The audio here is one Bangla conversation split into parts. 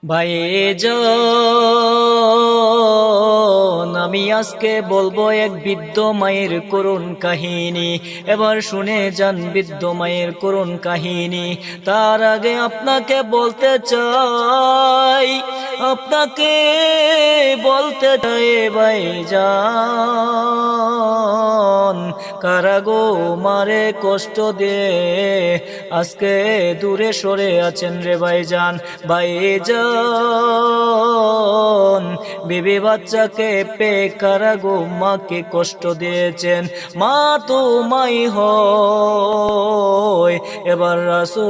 ভাইজান, আমি আজকে বলবো এক বৃদ্ধ মায়ের করুণ কাহিনী। এবার শুনে যান বৃদ্ধ মায়ের করুণ কাহিনী। তার আগে আপনাকে বলতে চাই, আপনাকে বলতে চাই ভাইজান, কারাগো মারে কষ্ট দিয়ে আজকে দূরে সরে আছেন রে ভাইজান। ভাইজান, বিবি বাচ্চাকে পে কারাগো মাকে কষ্ট দিয়েছেন। মা তো মাই হয়, এবার রাসূল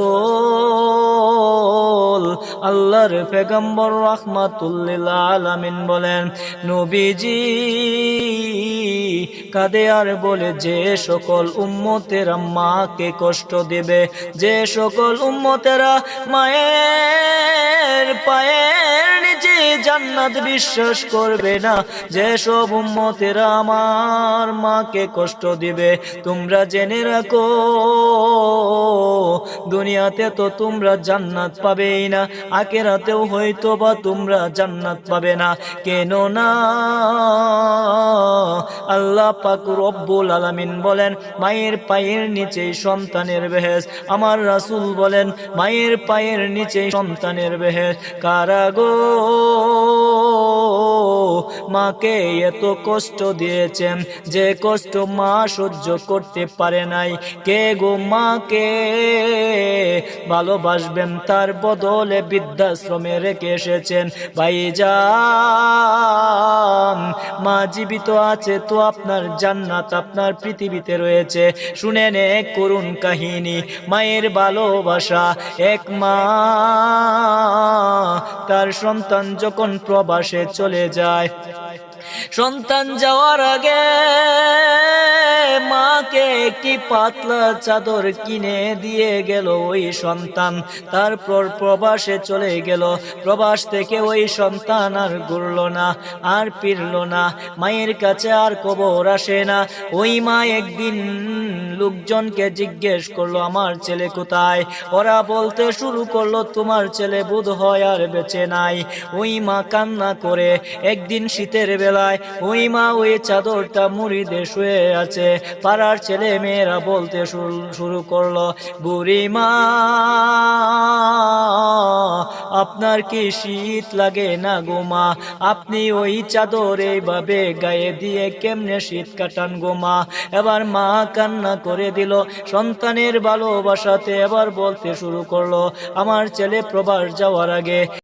আল্লাহর পেগম্বর রাহমাতুল্লিল আলামিন বলেন, নবীজি কাঁদে আর বলে, যে সকল উম্মতেরা মাকে কষ্ট দেবে, যে সকল উম্মতেরা মায়ের পায়ের নিচে জান্নাত বিশ্বাস করবে না, যে সব উম্মতেরা আমার মাকে কষ্ট দিবে, তোমরা জেনে রাখো দুনিয়াতে তো তোমরা জান্নাত পাবেই না, আখিরাতেও হয়তো বা তোমরা জান্নাত পাবে না। কেন না আল্লাহ পাক রব্বুল আলামিন বলেন, মায়ের পায়ের নিচেই সন্তানের বেহেশত। আমার রাসূল বলেন, মায়ের পায়ের নিচেই সন্তানের বেহেশত। কারাগো মাকে এত কষ্ট দিয়েছেন, যে কষ্ট মা সহ্য করতে পারে নাই। কে গো মাকে ভালোবাসবেন, তার বদলে বৃদ্ধাশ্রমে রেখে এসেছেন। ভাইজান, মা জীবিত আছে তো আপনার জান্নাত আপনার পৃথিবীতে রয়েছে। শুনেন এক করুণ কাহিনী, মায়ের ভালোবাসা। এক মা তার সন্তান যখন প্রবাসে চলে যায়, সন্তান যাওয়ার আগে মাকে একটি পাতলা চাদর কিনে দিয়ে গেল ওই সন্তান। তারপর প্রবাসে চলে গেল। প্রবাস থেকে ওই সন্তান আর ঘুরল না, আর ফিরল না। মায়ের কাছে আর খবর আসে না। ওই মা একদিন লোকজনকে জিজ্ঞেস করলো, আমার ছেলে কোথায়? ওরা বলতে শুরু করলো, তোমার ছেলে বোধ হয় আর বেঁচে নাই। ওই মা কান্না করে। একদিন শীতের বেলায় ওই মা ওই চাদরটা মুড়ি দিয়ে শুয়ে আছে। পাড়ার ছেলে মেয়েরা বলতে শুরু করলো, বুড়ি মা, আপনার কি শীত লাগে না গো মা? আপনি ওই চাদর এইভাবে গায়ে দিয়ে কেমনে শীত কাটান গো মা? এবার মা কান্না করে দিল সন্তানের ভালোবাসাতে। এবার বলতে শুরু করলো, আমার ছেলে প্রবাস যাওয়ার আগে